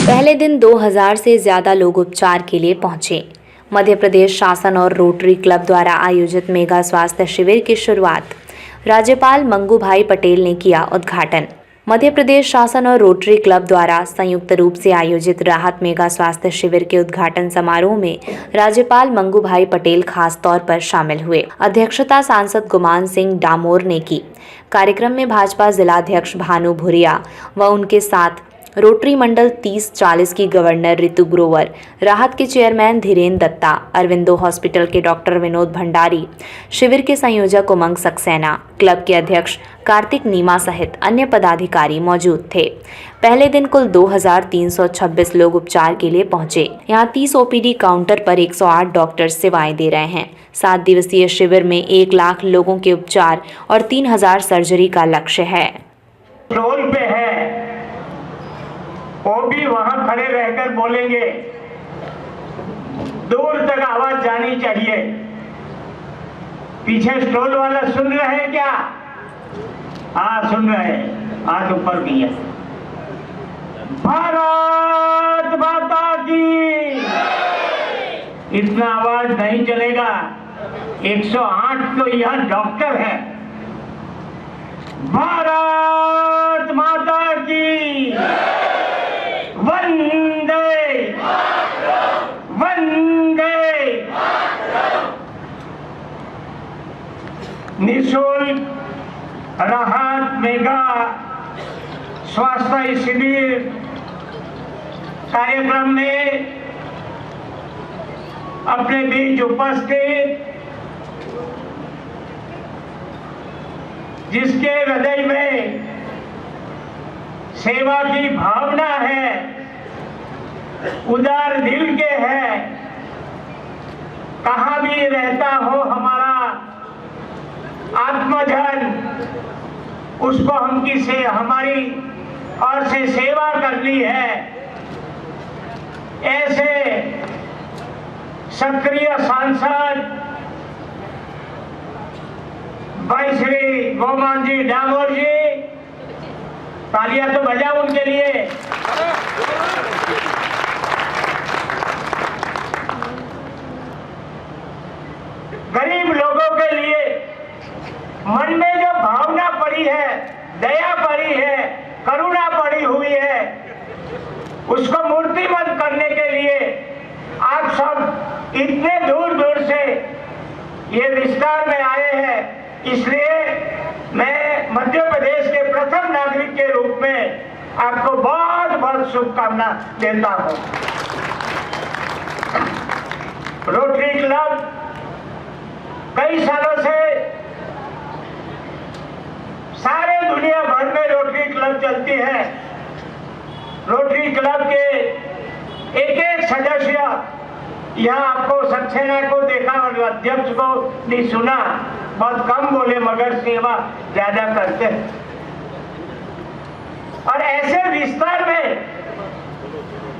पहले दिन 2000 से ज्यादा लोग उपचार के लिए पहुंचे। मध्य प्रदेश शासन और रोटरी क्लब द्वारा आयोजित मेगा स्वास्थ्य शिविर की शुरुआत राज्यपाल मंगू भाई पटेल ने किया उद्घाटन। मध्य प्रदेश शासन और रोटरी क्लब द्वारा संयुक्त रूप से आयोजित राहत मेगा स्वास्थ्य शिविर के उद्घाटन समारोह में राज्यपाल मंगू भाई पटेल खास तौर पर शामिल हुए। अध्यक्षता सांसद गुमान सिंह डामोर ने की। कार्यक्रम में भाजपा जिलाध्यक्ष भानु भुरिया व उनके साथ रोटरी मंडल 30-40 की गवर्नर ऋतु ग्रोवर, राहत के चेयरमैन धीरेन्द्र दत्ता, अरविंदो हॉस्पिटल के डॉक्टर विनोद भंडारी, शिविर के संयोजक उमंग सक्सेना, क्लब के अध्यक्ष कार्तिक नीमा सहित अन्य पदाधिकारी मौजूद थे। पहले दिन कुल 2326 लोग उपचार के लिए पहुंचे। यहां 30 ओपीडी काउंटर पर 108 डॉक्टर सेवाएं दे रहे हैं। 7 दिवसीय शिविर में 1 लाख लोगों के उपचार और 3000 सर्जरी का लक्ष्य है। रोल पे है, वो भी वहां खड़े रहकर बोलेंगे, दूर तक आवाज जानी चाहिए। पीछे स्टॉल वाला सुन रहे हैं क्या? हाँ सुन रहे हैं, हाथ ऊपर किया। भारत माता की, इतना आवाज नहीं चलेगा। 108 तो यह डॉक्टर है। भारत माता की वंदे वंदे। निःशुल्क राहत मेगा स्वास्थ्य शिविर कार्यक्रम में अपने बीच उपस्थित जिसके हृदय में सेवा की भावना है, उदार दिल के है, कहाँ भी रहता हो हमारा आत्मजन, उसको हम किसे हमारी ओर से सेवा करनी है। ऐसे सक्रिय सांसद भाई श्री गोमान जी डामोर जी, तालियां तो बजाओ उनके लिए। गरीब लोगों के लिए मन में जो भावना पड़ी है, दया पड़ी है, करुणा पड़ी हुई है, उसको मूर्तिमंत करने के लिए आप सब इतने दूर दूर से ये विस्तार में आए हैं। इसलिए मैं मध्य प्रदेश के प्रथम नागरिक के रूप में आपको बहुत बहुत शुभकामना देता हूं। रोटरी क्लब कई सालों से सारे दुनिया भर में रोटरी क्लब चलती है। रोटरी क्लब के एक एक सदस्य, यहाँ आपको सक्सेना को देखा और अध्यक्ष को नहीं सुना, बहुत कम बोले मगर सेवा ज्यादा करते हैं। और ऐसे विस्तार में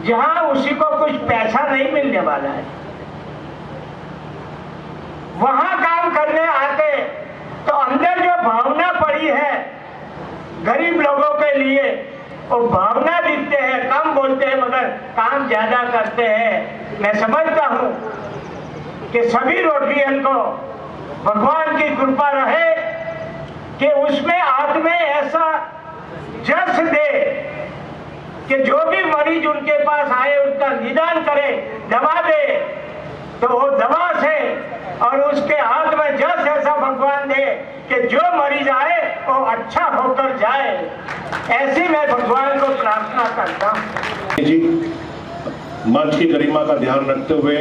जहां उसी को कुछ पैसा नहीं मिलने वाला है, वहां काम करने आते तो अंदर जो भावना पड़ी है गरीब लोगों के लिए, वो भावना दिखते हैं, कम बोलते हैं मगर काम ज्यादा करते हैं। मैं समझता हूं कि सभी रोटरियन को भगवान की कृपा रहे कि उसमें आत्मे ऐसा जस दे कि जो भी मरीज उनके पास आए उसका निदान करे, दवा दे तो वो दवा से, और उसके हाथ में जस ऐसा भगवान दे कि जो मरीज आए वो अच्छा होकर जाए। ऐसी मैं भगवान को प्रार्थना करता हूँ। जी, मंच की गरिमा का ध्यान रखते हुए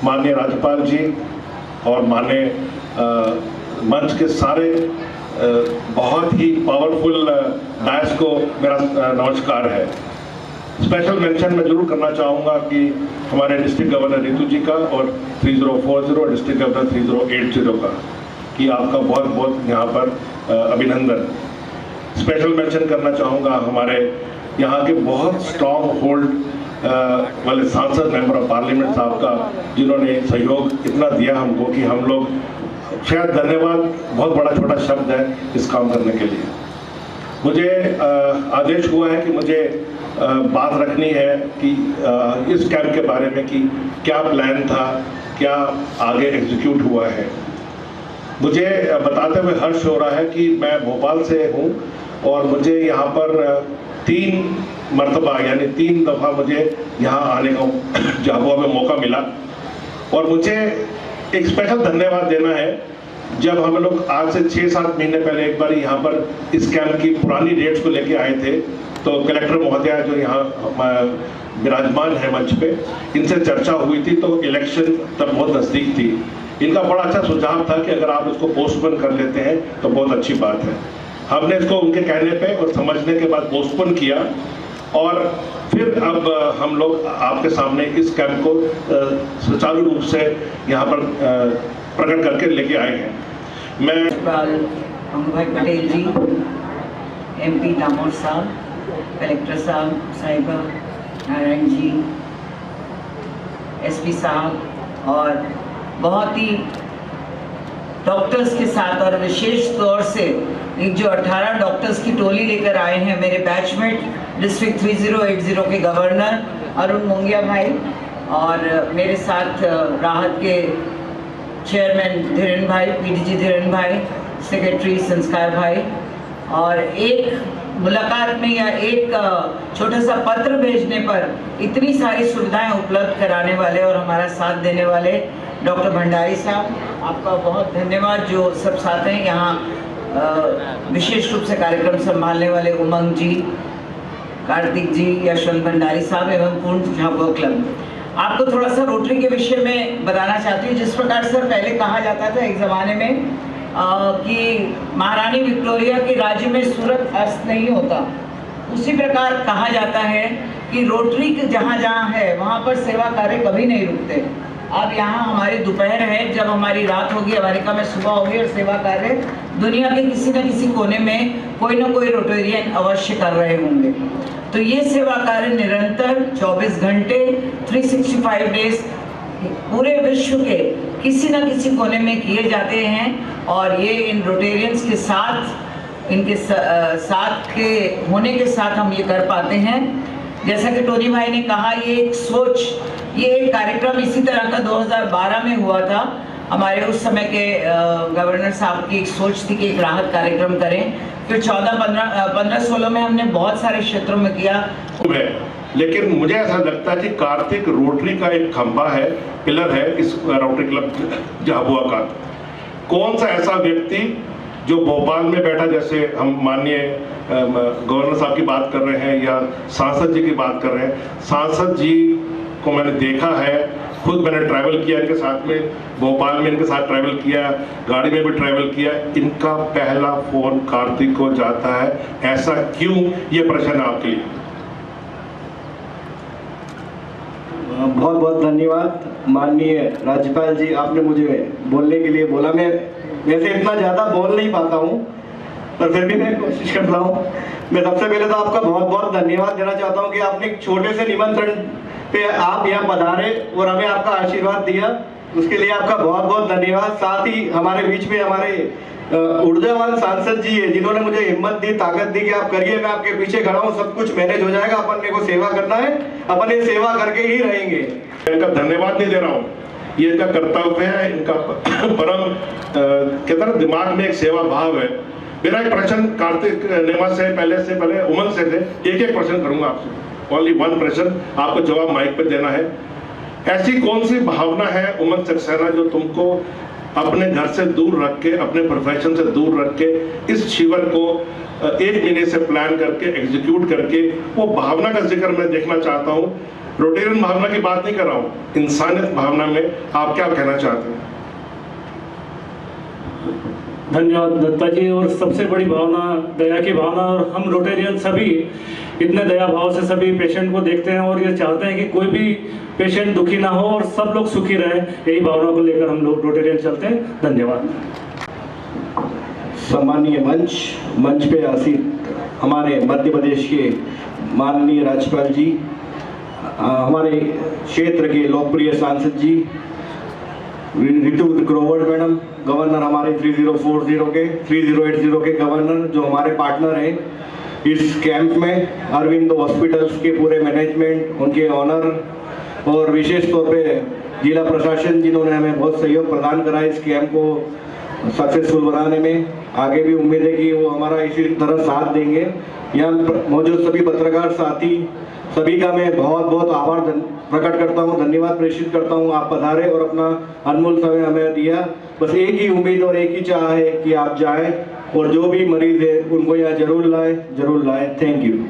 माननीय राज्यपाल जी और माननीय मंच के सारे बहुत ही पावरफुल डायस को मेरा नमस्कार है। स्पेशल मेंशन मैं जरूर करना चाहूँगा कि हमारे डिस्ट्रिक्ट गवर्नर ऋतु जी का और 3040 डिस्ट्रिक्ट गवर्नर 3080 का, कि आपका बहुत बहुत यहाँ पर अभिनंदन। स्पेशल मेंशन करना चाहूँगा हमारे यहाँ के बहुत स्ट्रॉन्ग होल्ड वाले सांसद मेंबर ऑफ पार्लियामेंट साहब का, जिन्होंने सहयोग इतना दिया हमको कि हम लोग, शायद धन्यवाद बहुत बड़ा छोटा शब्द है इस काम करने के लिए। मुझे आदेश हुआ है कि मुझे बात रखनी है कि इस कैंप के बारे में कि क्या प्लान था, क्या आगे एग्जीक्यूट हुआ है। मुझे बताते हुए हर्ष हो रहा है कि मैं भोपाल से हूँ और मुझे यहाँ पर 3 मरतबा यानी 3 दफ़ा मुझे यहाँ आने का झाबुआ में मौका मिला। और मुझे एक स्पेशल धन्यवाद देना है, जब हम लोग आज से 6-7 महीने पहले एक बार यहाँ पर इस कैंप की पुरानी डेट्स को लेके आए थे, तो कलेक्टर महोदया जो यहाँ विराजमान है मंच पे, इनसे चर्चा हुई थी, तो इलेक्शन तब बहुत नज़दीक थी। इनका बड़ा अच्छा सुझाव था कि अगर आप इसको पोस्टपोन कर लेते हैं तो बहुत अच्छी बात है। हमने इसको उनके कहने पे और समझने के बाद पोस्टपोन किया और फिर अब हम लोग आपके सामने इस कैंप को सुचारू रूप से यहाँ पर प्रकट करके लेके आए हैं। मैं मंगू भाई पटेल जी, MP दामोद साहब, कलेक्टर साहिबा, नारायण जी, SP साहब और बहुत ही डॉक्टर्स के साथ और विशेष तौर से एक जो 18 डॉक्टर्स की टोली लेकर आए हैं, मेरे बैचमेट डिस्ट्रिक्ट 3080 के गवर्नर अरुण मोंगिया भाई और मेरे साथ राहत के चेयरमैन धीरेन भाई, PDG धीरेन भाई, सेक्रेटरी संस्कार भाई, और एक मुलाकात में या एक छोटा सा पत्र भेजने पर इतनी सारी सुविधाएं उपलब्ध कराने वाले और हमारा साथ देने वाले डॉक्टर भंडारी साहब, आपका बहुत धन्यवाद। जो सब साथ हैं यहाँ विशेष रूप से कार्यक्रम संभालने वाले उमंग जी, कार्तिक जी, यशवंत भंडारी साहब एवं पूर्ण झाबुआ क्लब। आपको थोड़ा सा रोटरी के विषय में बताना चाहती हूँ। जिस प्रकार सर पहले कहा जाता था एक ज़माने में कि महारानी विक्टोरिया के राज्य में सूरत अस्त नहीं होता, उसी प्रकार कहा जाता है कि रोटरी जहाँ जहाँ है वहाँ पर सेवा कार्य कभी नहीं रुकते। अब यहाँ हमारी दोपहर है, जब हमारी रात होगी, अमेरिका में सुबह होगी और सेवा कार्य दुनिया के किसी न किसी कोने में कोई ना कोई रोटेरियन अवश्य कर रहे होंगे। तो ये सेवा कार्य निरंतर 24 घंटे 365 डेज पूरे विश्व के किसी न किसी कोने में किए जाते हैं और ये इन रोटेरियंस के साथ, इनके साथ के होने के साथ हम ये कर पाते हैं। जैसा कि टोनी भाई ने कहा, ये एक सोच, ये एक कार्यक्रम इसी तरह का 2012 में हुआ था। हमारे उस समय के गवर्नर साहब की एक सोच थी कि एक राहत कार्यक्रम करें। फिर 15-16 में हमने बहुत सारे क्षेत्रों में किया। लेकिन मुझे ऐसा लगता है कि कार्तिक रोटरी का एक खंभा है, पिलर है इस रोटरी क्लब झाबुआ का। कौन सा ऐसा व्यक्ति जो भोपाल में बैठा, जैसे हम माननीय गवर्नर साहब की बात कर रहे हैं या सांसद जी की बात कर रहे हैं, सांसद जी को मैंने देखा है, खुद मैंने ट्रैवल किया इनके साथ में, भोपाल में इनके साथ ट्रैवल किया, गाड़ी में भी ट्रैवल किया। इनका पहला फोन कार्तिक को जाता है। ऐसा क्यों, ये प्रश्न आपके लिए। बहुत बहुत धन्यवाद माननीय राज्यपाल जी, आपने मुझे बोलने के लिए बोला। मैं वैसे इतना ज़्यादा बोल नहीं पाता हूँ, पर फिर भी मैं कोशिश कर रहा हूँ। मैं सबसे पहले तो आपका बहुत बहुत धन्यवाद देना चाहता हूँ कि आपने एक छोटे से निमंत्रण पे आप यहाँ पधारे और हमें आपका आशीर्वाद दिया, उसके लिए आपका बहुत बहुत धन्यवाद। साथ ही हमारे बीच में हमारे ऊर्जावान सांसद जी है, जिन्होंने मुझे हिम्मत दी, ताकत दी कि आप करिए, मैं आपके पीछे खड़ा हूँ, सब कुछ मैनेज हो जाएगा, अपन मेरे को सेवा करना है, अपन ये सेवा करके ही रहेंगे। इनका धन्यवाद नहीं दे रहा हूँ, ये इनका कर्तव्य है, इनका परम कहते हैं दिमाग में एक सेवा भाव है। मेरा एक प्रश्न कार्तिक नेमा से पहले उमंग से थे, एक प्रश्न करूंगा आपसे, ओनली वन प्रश्न, आपको जवाब माइक पे देना है। ऐसी कौन सी भावना है उमंग सक्सेना जो तुमको अपने घर से दूर रख के, अपने प्रोफेशन से दूर रख के इस शिविर को 1 महीने से प्लान करके एग्जीक्यूट करके, वो भावना का जिक्र मैं देखना चाहता हूँ। रोटेरियन भावना की बात नहीं कर रहा हूँ, इंसानियत भावना में आप क्या कहना चाहते हैं? धन्यवाद दत्ता जी। और सबसे बड़ी भावना दया की भावना, और हम रोटेरियन सभी इतने दया भाव से सभी पेशेंट को देखते हैं और ये चाहते हैं कि कोई भी पेशेंट दुखी ना हो और सब लोग सुखी रहें, यही भावना को लेकर हम लोग रोटेरियन चलते हैं। धन्यवाद। सम्मानीय मंच पे आसीन हमारे मध्य प्रदेश के माननीय राज्यपाल जी, हमारे क्षेत्र के लोकप्रिय सांसद जी रितु ग्रोवर मैडम, गवर्नर हमारे 3080 के 3080 के गवर्नर जो हमारे पार्टनर हैं, इस कैंप में अरविंद हॉस्पिटल्स के पूरे मैनेजमेंट, उनके ऑनर और विशेष तौर पे जिला प्रशासन जिन्होंने हमें बहुत सहयोग प्रदान करा इस कैंप को सक्सेसफुल बनाने में। आगे भी उम्मीद है कि वो हमारा इसी तरह साथ देंगे। यहाँ मौजूद सभी पत्रकार साथी सभी का मैं बहुत बहुत आभार प्रकट करता हूँ, धन्यवाद प्रेषित करता हूँ। आप पधारे और अपना अनमोल समय हमें दिया। बस एक ही उम्मीद और एक ही चाह है कि आप जाएं और जो भी मरीज है उनको यहाँ जरूर लाएं। Thank you.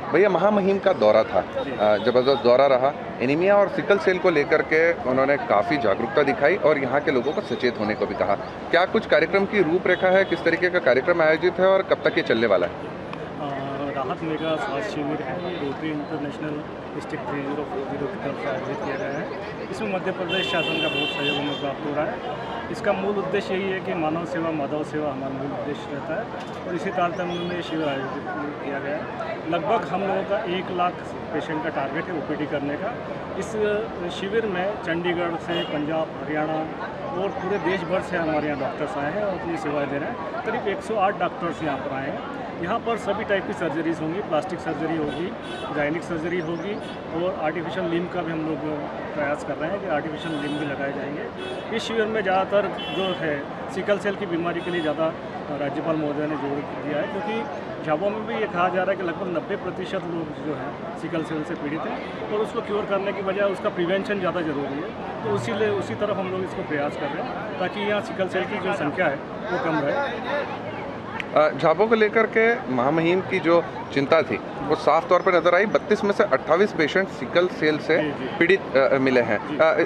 भैया, महामहिम का दौरा था, ज़बरदस्त दौरा रहा। एनीमिया और सिकल सेल को लेकर के उन्होंने काफ़ी जागरूकता दिखाई और यहाँ के लोगों को सचेत होने को भी कहा। क्या कुछ कार्यक्रम की रूपरेखा है, किस तरीके का कार्यक्रम आयोजित है और कब तक ये चलने वाला है? राहत मेगा स्वास्थ्य शिविर है, ये रोटरी इंटरनेशनल डिस्ट्रिक्ट 304 की तरफ से आयोजित किया गया है। इसमें मध्य प्रदेश शासन का बहुत सहयोग हमें प्राप्त हो रहा है। इसका मूल उद्देश्य यही है कि मानव सेवा माधव सेवा हमारा मूल उद्देश्य रहता है और इसी तारतम्य में शिविर आयोजित किया गया है। लगभग हम लोगों का 1 लाख पेशेंट का टारगेट है ओपीडी करने का। इस शिविर में चंडीगढ़ से पंजाब, हरियाणा और पूरे देश भर से हमारे यहाँ डॉक्टर्स आए हैं और अपनी सेवाएं दे रहे हैं। करीब 108 डॉक्टर्स यहाँ पर आए हैं। यहाँ पर सभी टाइप की सर्जरीज होंगी, प्लास्टिक सर्जरी होगी, गायनिक सर्जरी होगी और आर्टिफिशियल लिम्ब का भी हम लोग प्रयास कर रहे हैं कि आर्टिफिशियल लिम्ब भी लगाए जाएंगे। इस शिविर में ज़्यादातर जो है सिकल सेल की बीमारी के लिए ज़्यादा राज्यपाल महोदय ने जोर दिया है, क्योंकि झाबुआ में भी ये कहा जा रहा है कि लगभग 90% लोग जो है सिकल सेल से पीड़ित हैं और उसको क्योर करने की बजाय उसका प्रिवेंशन ज़्यादा ज़रूरी है। तो उसी तरफ हम लोग इसको प्रयास कर रहे हैं ताकि यहाँ सिकल सेल की जो संख्या है वो कम रहे। झाबुआ को लेकर के महामहिम की जो चिंता थी वो साफ तौर पर नजर आई। 32 में से 28 पेशेंट सिकल सेल से पीड़ित मिले हैं।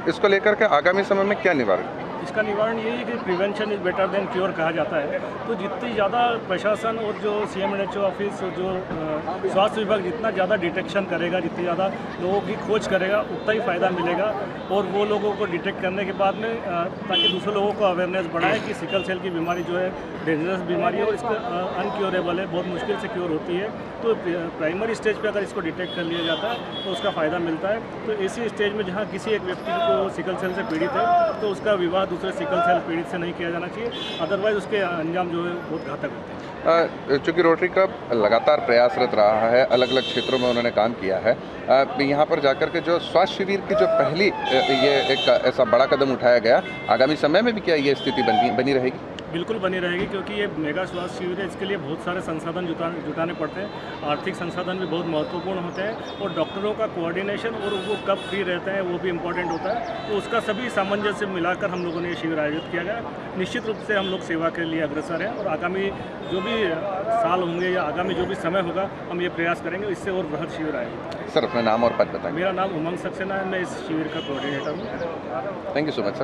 इसको लेकर के आगामी समय में क्या निवारण? इसका निवारण यही है कि prevention is better than cure कहा जाता है। तो जितनी ज़्यादा प्रशासन और जो CMHO ऑफिस, जो स्वास्थ्य विभाग जितना ज़्यादा डिटेक्शन करेगा, जितनी ज़्यादा लोगों की खोज करेगा, उतना ही फ़ायदा मिलेगा। और वो लोगों को डिटेक्ट करने के बाद में ताकि दूसरे लोगों को अवेयरनेस बढ़ाए कि सिकल सेल की बीमारी जो है डेंजरस बीमारी है और इसका अनक्योरेबल है, बहुत मुश्किल से क्योर होती है। तो प्राइमरी स्टेज पे अगर इसको डिटेक्ट कर लिया जाता है तो उसका फ़ायदा मिलता है। तो इसी स्टेज में जहाँ किसी एक व्यक्ति को सिकल सेल से पीड़ित है तो उसका विवाह दूसरे सिकल सेल पीड़ित से नहीं किया जाना चाहिए, अदरवाइज उसके अंजाम जो है बहुत घातक होते हैं। चूँकि रोटरी क्लब लगातार प्रयासरत रहा है, अलग अलग क्षेत्रों में उन्होंने काम किया है, यहाँ पर जाकर के जो स्वास्थ्य शिविर की जो पहली ये एक ऐसा बड़ा कदम उठाया गया, आगामी समय में भी क्या ये स्थिति बनी रहेगी? बिल्कुल बनी रहेगी, क्योंकि ये मेगा स्वास्थ्य शिविर है। इसके लिए बहुत सारे संसाधन जुटाने पड़ते हैं, आर्थिक संसाधन भी बहुत महत्वपूर्ण होते हैं और डॉक्टरों का कोऑर्डिनेशन और वो कब फ्री रहते हैं वो भी इम्पोर्टेंट होता है। तो उसका सभी सामंजस्य मिलाकर हम लोगों ने ये शिविर आयोजित किया गया। निश्चित रूप से हम लोग सेवा के लिए अग्रसर हैं और आगामी जो भी साल होंगे या आगामी जो भी समय होगा हम ये प्रयास करेंगे इससे और बृहद शिविर आएगा। सर, अपना नाम और पद बताएं। मेरा नाम उमंग सक्सेना है, मैं इस शिविर का कोऑर्डिनेटर हूँ। Thank you so much sir.